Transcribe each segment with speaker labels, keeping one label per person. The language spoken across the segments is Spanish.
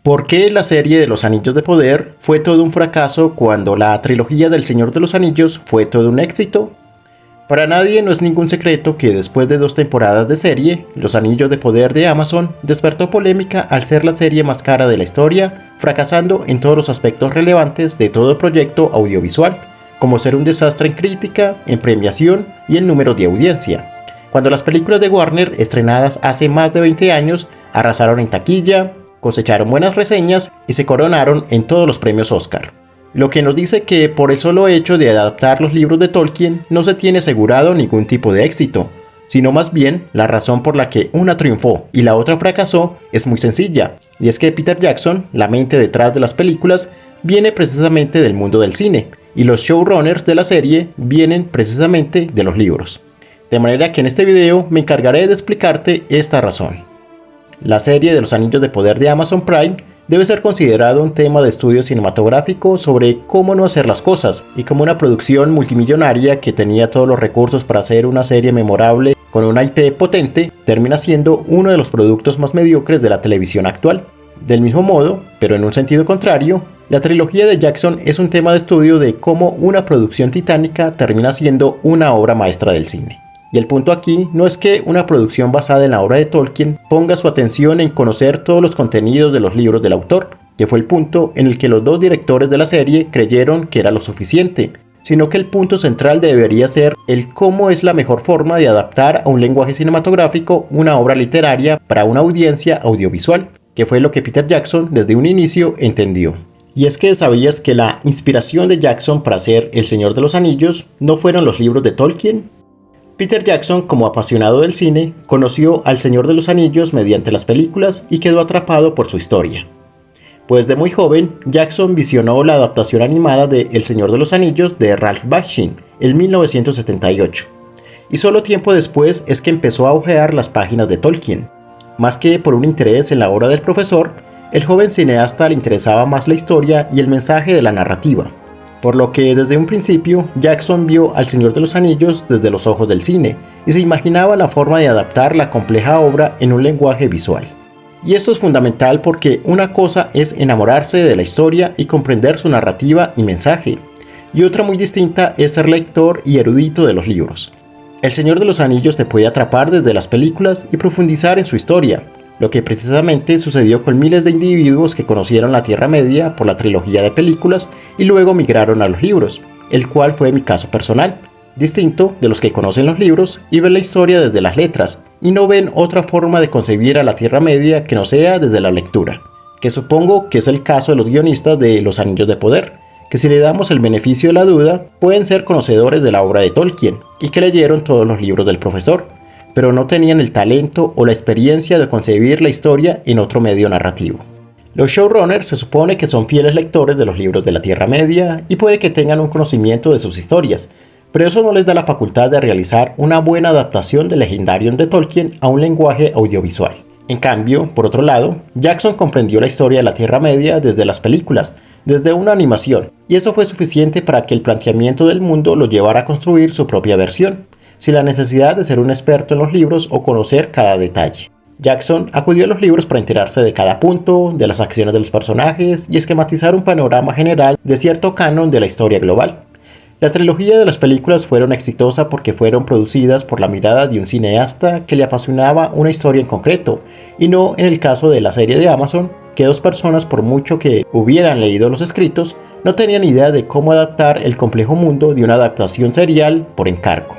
Speaker 1: ¿Por qué la serie de los Anillos de Poder fue todo un fracaso cuando la trilogía del Señor de los Anillos fue todo un éxito? Para nadie no es ningún secreto que después de 2 temporadas de serie, Los Anillos de Poder de Amazon despertó polémica al ser la serie más cara de la historia, fracasando en todos los aspectos relevantes de todo proyecto audiovisual, como ser un desastre en crítica, en premiación y en números de audiencia. Cuando las películas de Warner, estrenadas hace más de 20 años, arrasaron en taquilla, cosecharon buenas reseñas y se coronaron en todos los premios Oscar. Lo que nos dice que por el solo hecho de adaptar los libros de Tolkien no se tiene asegurado ningún tipo de éxito, sino más bien la razón por la que una triunfó y la otra fracasó es muy sencilla, y es que Peter Jackson, la mente detrás de las películas, viene precisamente del mundo del cine, y los showrunners de la serie vienen precisamente de los libros. De manera que en este video me encargaré de explicarte esta razón. La serie de los Anillos de Poder de Amazon Prime debe ser considerado un tema de estudio cinematográfico sobre cómo no hacer las cosas, y como una producción multimillonaria que tenía todos los recursos para hacer una serie memorable con una IP potente, termina siendo uno de los productos más mediocres de la televisión actual. Del mismo modo, pero en un sentido contrario, la trilogía de Jackson es un tema de estudio de cómo una producción titánica termina siendo una obra maestra del cine. Y el punto aquí no es que una producción basada en la obra de Tolkien ponga su atención en conocer todos los contenidos de los libros del autor, que fue el punto en el que los 2 directores de la serie creyeron que era lo suficiente, sino que el punto central debería ser el cómo es la mejor forma de adaptar a un lenguaje cinematográfico una obra literaria para una audiencia audiovisual, que fue lo que Peter Jackson desde un inicio entendió. Y es que ¿sabías que la inspiración de Jackson para hacer El Señor de los Anillos no fueron los libros de Tolkien? Peter Jackson, como apasionado del cine, conoció al Señor de los Anillos mediante las películas y quedó atrapado por su historia. Pues de muy joven, Jackson visionó la adaptación animada de El Señor de los Anillos de Ralph Bakshi en 1978. Y solo tiempo después es que empezó a hojear las páginas de Tolkien. Más que por un interés en la obra del profesor, el joven cineasta le interesaba más la historia y el mensaje de la narrativa. Por lo que desde un principio Jackson vio al Señor de los Anillos desde los ojos del cine y se imaginaba la forma de adaptar la compleja obra en un lenguaje visual. Y esto es fundamental porque una cosa es enamorarse de la historia y comprender su narrativa y mensaje, y otra muy distinta es ser lector y erudito de los libros. El Señor de los Anillos te puede atrapar desde las películas y profundizar en su historia, lo que precisamente sucedió con miles de individuos que conocieron la Tierra Media por la trilogía de películas y luego migraron a los libros, el cual fue mi caso personal, distinto de los que conocen los libros y ven la historia desde las letras y no ven otra forma de concebir a la Tierra Media que no sea desde la lectura, que supongo que es el caso de los guionistas de Los Anillos de Poder, que si le damos el beneficio de la duda pueden ser conocedores de la obra de Tolkien y que leyeron todos los libros del profesor, pero no tenían el talento o la experiencia de concebir la historia en otro medio narrativo. Los showrunners se supone que son fieles lectores de los libros de la Tierra Media y puede que tengan un conocimiento de sus historias, pero eso no les da la facultad de realizar una buena adaptación del Legendarium de Tolkien a un lenguaje audiovisual. En cambio, por otro lado, Jackson comprendió la historia de la Tierra Media desde las películas, desde una animación, y eso fue suficiente para que el planteamiento del mundo lo llevara a construir su propia versión, sin la necesidad de ser un experto en los libros o conocer cada detalle. Jackson acudió a los libros para enterarse de cada punto, de las acciones de los personajes y esquematizar un panorama general de cierto canon de la historia global. La trilogía de las películas fueron exitosas porque fueron producidas por la mirada de un cineasta que le apasionaba una historia en concreto, y no en el caso de la serie de Amazon, que 2 personas, por mucho que hubieran leído los escritos, no tenían idea de cómo adaptar el complejo mundo de una adaptación serial por encargo.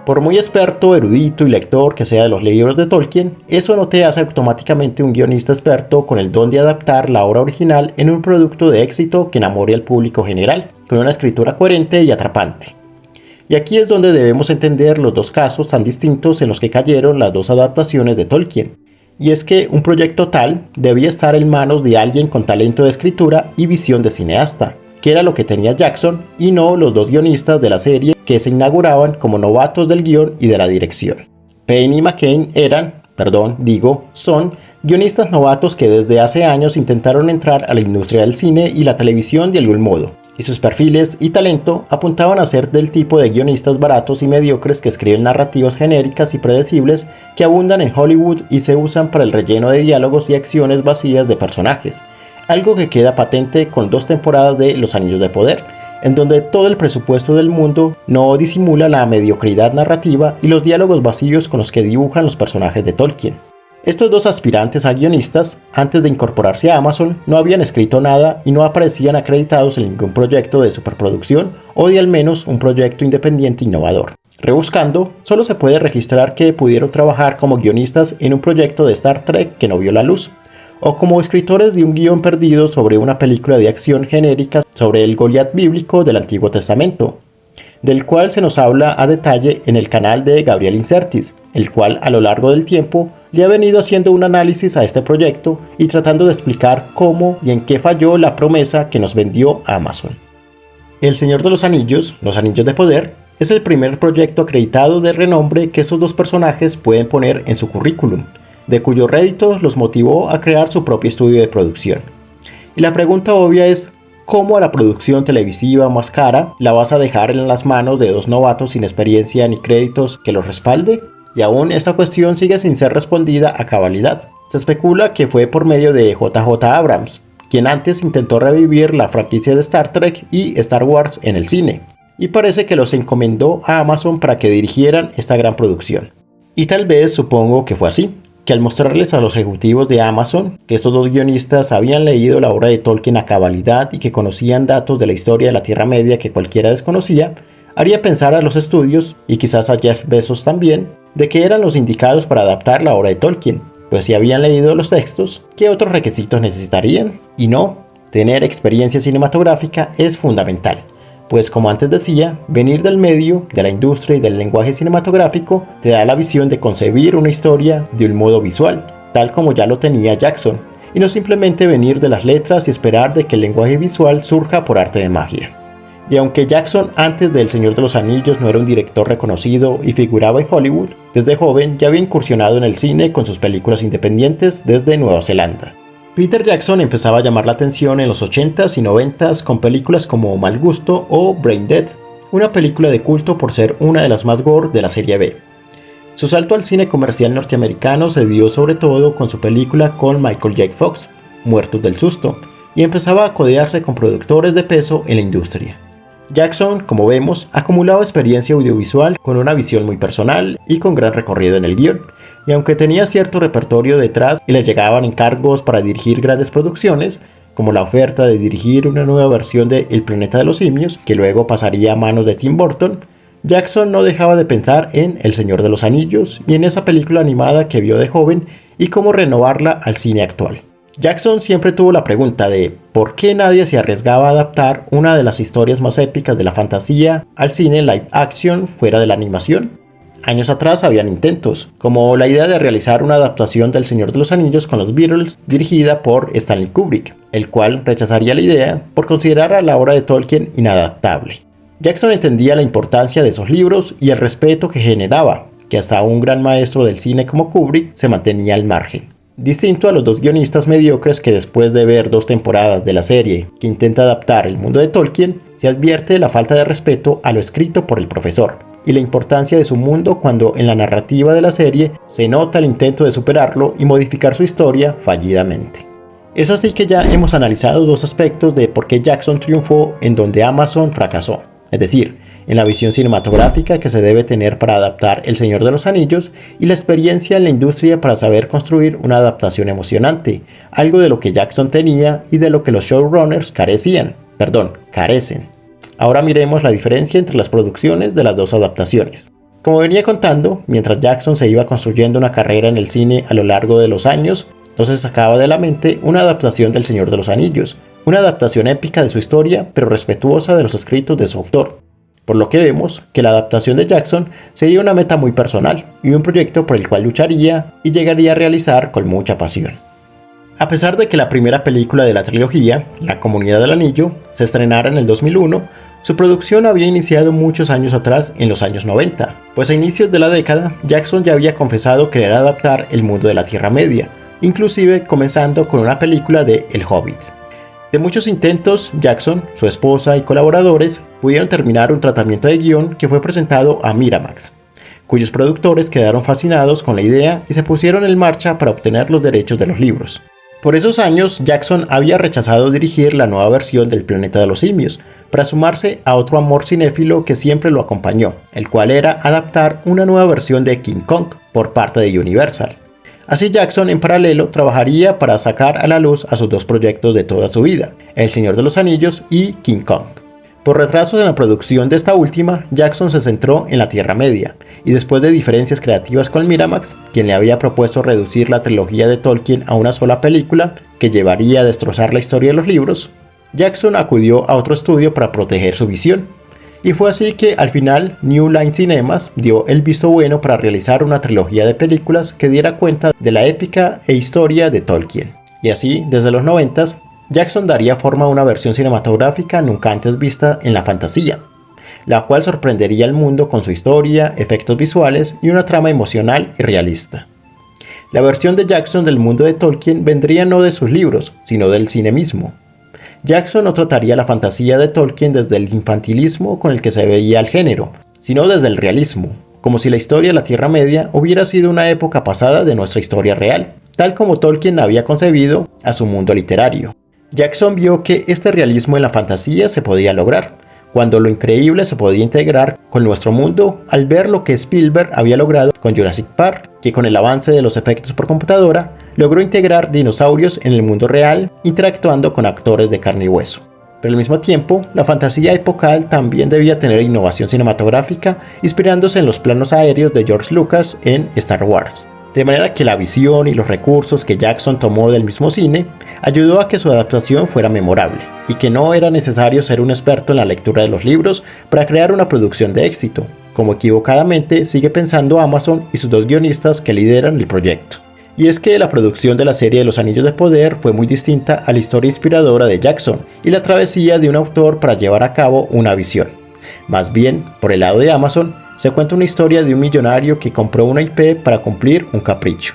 Speaker 1: Por muy experto, erudito y lector que sea de los libros de Tolkien, eso no te hace automáticamente un guionista experto con el don de adaptar la obra original en un producto de éxito que enamore al público general, con una escritura coherente y atrapante. Y aquí es donde debemos entender los 2 casos tan distintos en los que cayeron las 2 adaptaciones de Tolkien. Y es que un proyecto tal debía estar en manos de alguien con talento de escritura y visión de cineasta, que era lo que tenía Jackson, y no los 2 guionistas de la serie que se inauguraban como novatos del guión y de la dirección. Payne y McKean son guionistas novatos que desde hace años intentaron entrar a la industria del cine y la televisión de algún modo, y sus perfiles y talento apuntaban a ser del tipo de guionistas baratos y mediocres que escriben narrativas genéricas y predecibles que abundan en Hollywood y se usan para el relleno de diálogos y acciones vacías de personajes, algo que queda patente con 2 temporadas de Los Anillos de Poder, en donde todo el presupuesto del mundo no disimula la mediocridad narrativa y los diálogos vacíos con los que dibujan los personajes de Tolkien. Estos 2 aspirantes a guionistas, antes de incorporarse a Amazon, no habían escrito nada y no aparecían acreditados en ningún proyecto de superproducción o de al menos un proyecto independiente innovador. Rebuscando, solo se puede registrar que pudieron trabajar como guionistas en un proyecto de Star Trek que no vio la luz, o como escritores de un guión perdido sobre una película de acción genérica sobre el Goliat bíblico del Antiguo Testamento, del cual se nos habla a detalle en el canal de Gabriel Incertis, el cual a lo largo del tiempo le ha venido haciendo un análisis a este proyecto y tratando de explicar cómo y en qué falló la promesa que nos vendió Amazon. El Señor de los Anillos, Los Anillos de Poder, es el primer proyecto acreditado de renombre que esos 2 personajes pueden poner en su currículum, de cuyo rédito los motivó a crear su propio estudio de producción. Y la pregunta obvia es, ¿cómo a la producción televisiva más cara la vas a dejar en las manos de 2 novatos sin experiencia ni créditos que los respalde? Y aún esta cuestión sigue sin ser respondida a cabalidad. Se especula que fue por medio de JJ Abrams, quien antes intentó revivir la franquicia de Star Trek y Star Wars en el cine, y parece que los encomendó a Amazon para que dirigieran esta gran producción. Y tal vez supongo que fue así, que al mostrarles a los ejecutivos de Amazon que estos 2 guionistas habían leído la obra de Tolkien a cabalidad y que conocían datos de la historia de la Tierra Media que cualquiera desconocía, haría pensar a los estudios, y quizás a Jeff Bezos también, de que eran los indicados para adaptar la obra de Tolkien, pues si habían leído los textos, ¿qué otros requisitos necesitarían? Y no, tener experiencia cinematográfica es fundamental, pues como antes decía, venir del medio, de la industria y del lenguaje cinematográfico te da la visión de concebir una historia de un modo visual, tal como ya lo tenía Jackson, y no simplemente venir de las letras y esperar de que el lenguaje visual surja por arte de magia. Y aunque Jackson antes de El Señor de los Anillos no era un director reconocido y figuraba en Hollywood, desde joven ya había incursionado en el cine con sus películas independientes desde Nueva Zelanda. Peter Jackson empezaba a llamar la atención en los 80s y 90s con películas como Mal Gusto o Brain Dead, una película de culto por ser una de las más gore de la serie B. Su salto al cine comercial norteamericano se dio sobre todo con su película con Michael J. Fox, Muertos del Susto, y empezaba a codearse con productores de peso en la industria. Jackson, como vemos, acumulaba experiencia audiovisual con una visión muy personal y con gran recorrido en el guión, y aunque tenía cierto repertorio detrás y le llegaban encargos para dirigir grandes producciones, como la oferta de dirigir una nueva versión de El Planeta de los Simios, que luego pasaría a manos de Tim Burton, Jackson no dejaba de pensar en El Señor de los Anillos y en esa película animada que vio de joven y cómo renovarla al cine actual. Jackson siempre tuvo la pregunta de ¿por qué nadie se arriesgaba a adaptar una de las historias más épicas de la fantasía al cine live action fuera de la animación? Años atrás habían intentos, como la idea de realizar una adaptación del Señor de los Anillos con los Beatles dirigida por Stanley Kubrick, el cual rechazaría la idea por considerar a la obra de Tolkien inadaptable. Jackson entendía la importancia de esos libros y el respeto que generaba, que hasta un gran maestro del cine como Kubrick se mantenía al margen. Distinto a los 2 guionistas mediocres que después de ver 2 temporadas de la serie que intenta adaptar el mundo de Tolkien, se advierte la falta de respeto a lo escrito por el profesor y la importancia de su mundo cuando en la narrativa de la serie se nota el intento de superarlo y modificar su historia fallidamente. Es así que ya hemos analizado 2 aspectos de por qué Jackson triunfó en donde Amazon fracasó, es decir, en la visión cinematográfica que se debe tener para adaptar El Señor de los Anillos y la experiencia en la industria para saber construir una adaptación emocionante, algo de lo que Jackson tenía y de lo que los showrunners carecen. Ahora miremos la diferencia entre las producciones de las 2 adaptaciones. Como venía contando, mientras Jackson se iba construyendo una carrera en el cine a lo largo de los años, no se sacaba de la mente una adaptación del Señor de los Anillos, una adaptación épica de su historia pero respetuosa de los escritos de su autor. Por lo que vemos que la adaptación de Jackson sería una meta muy personal y un proyecto por el cual lucharía y llegaría a realizar con mucha pasión. A pesar de que la primera película de la trilogía, La Comunidad del Anillo, se estrenara en el 2001, su producción había iniciado muchos años atrás en los años 90, pues a inicios de la década Jackson ya había confesado querer adaptar el mundo de la Tierra Media, inclusive comenzando con una película de El Hobbit. De muchos intentos, Jackson, su esposa y colaboradores pudieron terminar un tratamiento de guión que fue presentado a Miramax, cuyos productores quedaron fascinados con la idea y se pusieron en marcha para obtener los derechos de los libros. Por esos años, Jackson había rechazado dirigir la nueva versión del Planeta de los Simios, para sumarse a otro amor cinéfilo que siempre lo acompañó, el cual era adaptar una nueva versión de King Kong por parte de Universal. Así Jackson en paralelo trabajaría para sacar a la luz a sus dos proyectos de toda su vida, El Señor de los Anillos y King Kong. Por retrasos en la producción de esta última, Jackson se centró en la Tierra Media, y después de diferencias creativas con Miramax, quien le había propuesto reducir la trilogía de Tolkien a una sola película, que llevaría a destrozar la historia de los libros, Jackson acudió a otro estudio para proteger su visión. Y fue así que al final New Line Cinemas dio el visto bueno para realizar una trilogía de películas que diera cuenta de la épica e historia de Tolkien. Y así, desde los 90s, Jackson daría forma a una versión cinematográfica nunca antes vista en la fantasía, la cual sorprendería al mundo con su historia, efectos visuales y una trama emocional y realista. La versión de Jackson del mundo de Tolkien vendría no de sus libros, sino del cine mismo. Jackson no trataría la fantasía de Tolkien desde el infantilismo con el que se veía el género, sino desde el realismo, como si la historia de la Tierra Media hubiera sido una época pasada de nuestra historia real, tal como Tolkien había concebido a su mundo literario. Jackson vio que este realismo en la fantasía se podía lograr, cuando lo increíble se podía integrar con nuestro mundo al ver lo que Spielberg había logrado con Jurassic Park, que con el avance de los efectos por computadora logró integrar dinosaurios en el mundo real, interactuando con actores de carne y hueso. Pero al mismo tiempo, la fantasía epocal también debía tener innovación cinematográfica, inspirándose en los planos aéreos de George Lucas en Star Wars. De manera que la visión y los recursos que Jackson tomó del mismo cine ayudó a que su adaptación fuera memorable, y que no era necesario ser un experto en la lectura de los libros para crear una producción de éxito, como equivocadamente sigue pensando Amazon y sus dos guionistas que lideran el proyecto. Y es que la producción de la serie de los Anillos de Poder fue muy distinta a la historia inspiradora de Jackson y la travesía de un autor para llevar a cabo una visión. Más bien, por el lado de Amazon, se cuenta una historia de un millonario que compró una IP para cumplir un capricho.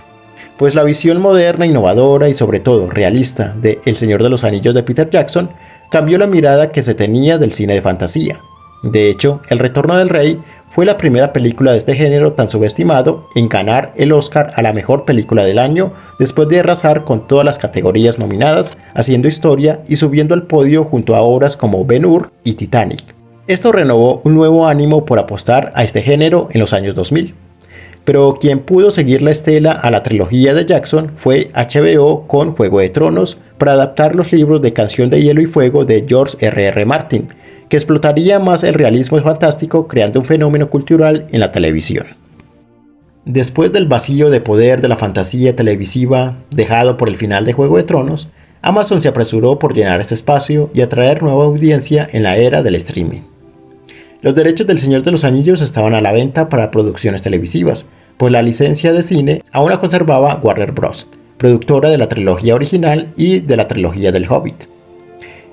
Speaker 1: Pues la visión moderna, innovadora y sobre todo realista de El Señor de los Anillos de Peter Jackson cambió la mirada que se tenía del cine de fantasía. De hecho, El Retorno del Rey fue la primera película de este género tan subestimado en ganar el Oscar a la mejor película del año, después de arrasar con todas las categorías nominadas, haciendo historia y subiendo al podio junto a obras como Ben-Hur y Titanic. Esto renovó un nuevo ánimo por apostar a este género en los años 2000. Pero quien pudo seguir la estela a la trilogía de Jackson fue HBO con Juego de Tronos para adaptar los libros de Canción de Hielo y Fuego de George R.R. Martin, que explotaría más el realismo fantástico creando un fenómeno cultural en la televisión. Después del vacío de poder de la fantasía televisiva dejado por el final de Juego de Tronos, Amazon se apresuró por llenar ese espacio y atraer nueva audiencia en la era del streaming. Los derechos del Señor de los Anillos estaban a la venta para producciones televisivas, pues la licencia de cine aún la conservaba Warner Bros., productora de la trilogía original y de la trilogía del Hobbit.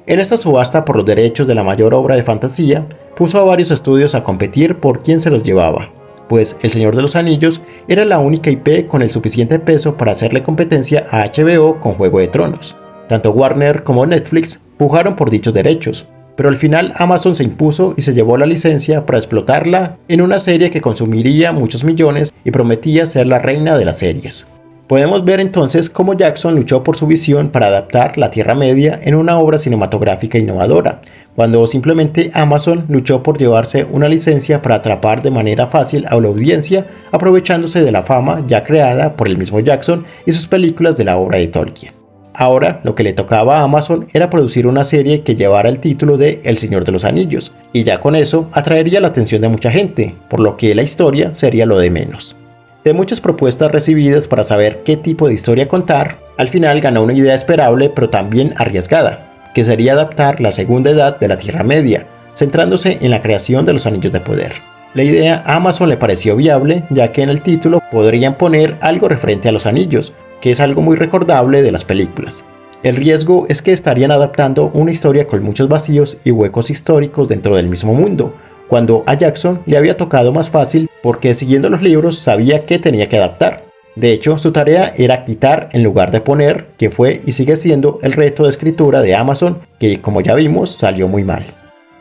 Speaker 1: En esta subasta por los derechos de la mayor obra de fantasía, puso a varios estudios a competir por quién se los llevaba, pues El Señor de los Anillos era la única IP con el suficiente peso para hacerle competencia a HBO con Juego de Tronos. Tanto Warner como Netflix pujaron por dichos derechos, pero al final Amazon se impuso y se llevó la licencia para explotarla en una serie que consumiría muchos millones y prometía ser la reina de las series. Podemos ver entonces cómo Jackson luchó por su visión para adaptar la Tierra Media en una obra cinematográfica innovadora, cuando simplemente Amazon luchó por llevarse una licencia para atrapar de manera fácil a la audiencia, aprovechándose de la fama ya creada por el mismo Jackson y sus películas de la obra de Tolkien. Ahora, lo que le tocaba a Amazon era producir una serie que llevara el título de El Señor de los Anillos, y ya con eso atraería la atención de mucha gente, por lo que la historia sería lo de menos. De muchas propuestas recibidas para saber qué tipo de historia contar, al final ganó una idea esperable pero también arriesgada, que sería adaptar la Segunda Edad de la Tierra Media, centrándose en la creación de los Anillos de Poder. La idea a Amazon le pareció viable, ya que en el título podrían poner algo referente a los anillos, que es algo muy recordable de las películas. El riesgo es que estarían adaptando una historia con muchos vacíos y huecos históricos dentro del mismo mundo, cuando a Jackson le había tocado más fácil porque siguiendo los libros sabía qué tenía que adaptar. De hecho, su tarea era quitar en lugar de poner, que fue y sigue siendo el reto de escritura de Amazon, que como ya vimos salió muy mal.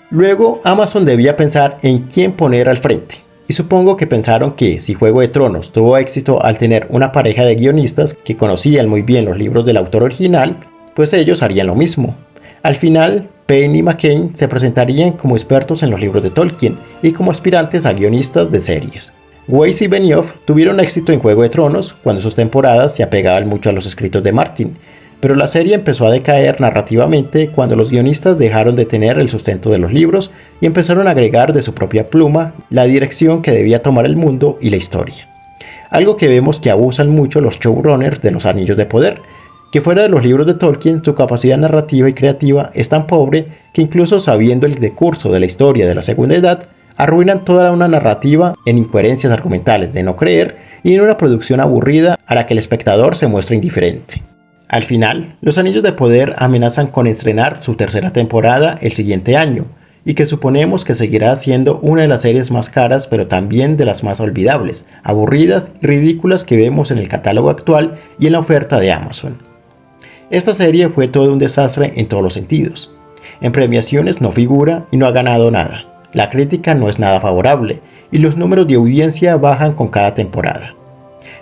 Speaker 1: Luego, Amazon debía pensar en quién poner al frente, Y supongo que pensaron que si Juego de Tronos tuvo éxito al tener una pareja de guionistas que conocían muy bien los libros del autor original, pues ellos harían lo mismo. Al final, Payne y McCain se presentarían como expertos en los libros de Tolkien y como aspirantes a guionistas de series. Weiss y Benioff tuvieron éxito en Juego de Tronos cuando sus temporadas se apegaban mucho a los escritos de Martin, pero la serie empezó a decaer narrativamente cuando los guionistas dejaron de tener el sustento de los libros y empezaron a agregar de su propia pluma la dirección que debía tomar el mundo y la historia. Algo que vemos que abusan mucho los showrunners de los Anillos de Poder, que fuera de los libros de Tolkien su capacidad narrativa y creativa es tan pobre que incluso sabiendo el decurso de la historia de la Segunda Edad, arruinan toda una narrativa en incoherencias argumentales de no creer y en una producción aburrida a la que el espectador se muestra indiferente. Al final, los Anillos de Poder amenazan con estrenar su tercera temporada el siguiente año, y que suponemos que seguirá siendo una de las series más caras pero también de las más olvidables, aburridas y ridículas que vemos en el catálogo actual y en la oferta de Amazon. Esta serie fue todo un desastre en todos los sentidos. En premiaciones no figura y no ha ganado nada. La crítica no es nada favorable y los números de audiencia bajan con cada temporada.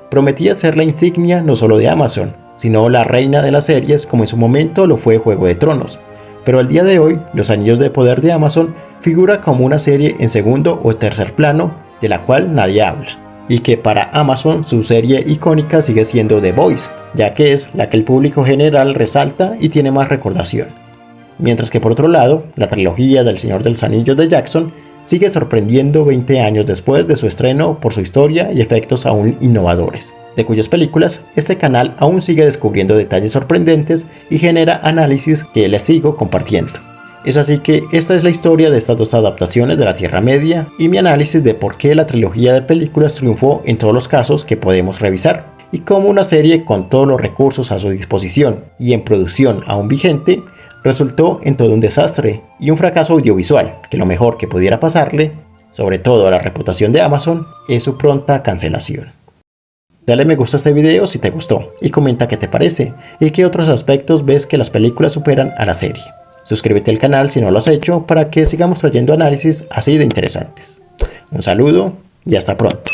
Speaker 1: Prometía ser la insignia no solo de Amazon, sino la reina de las series como en su momento lo fue Juego de Tronos, pero al día de hoy Los Anillos de Poder de Amazon figura como una serie en segundo o tercer plano de la cual nadie habla, y que para Amazon su serie icónica sigue siendo The Boys, ya que es la que el público general resalta y tiene más recordación. Mientras que por otro lado, la trilogía del Señor de los Anillos de Jackson sigue sorprendiendo 20 años después de su estreno por su historia y efectos aún innovadores, de cuyas películas este canal aún sigue descubriendo detalles sorprendentes y genera análisis que les sigo compartiendo. Es así que esta es la historia de estas dos adaptaciones de la Tierra Media y mi análisis de por qué la trilogía de películas triunfó en todos los casos que podemos revisar, y cómo una serie con todos los recursos a su disposición y en producción aún vigente resultó en todo un desastre y un fracaso audiovisual, que lo mejor que pudiera pasarle, sobre todo a la reputación de Amazon, es su pronta cancelación. Dale me gusta a este video si te gustó y comenta qué te parece y qué otros aspectos ves que las películas superan a la serie. Suscríbete al canal si no lo has hecho para que sigamos trayendo análisis así de interesantes. Un saludo y hasta pronto.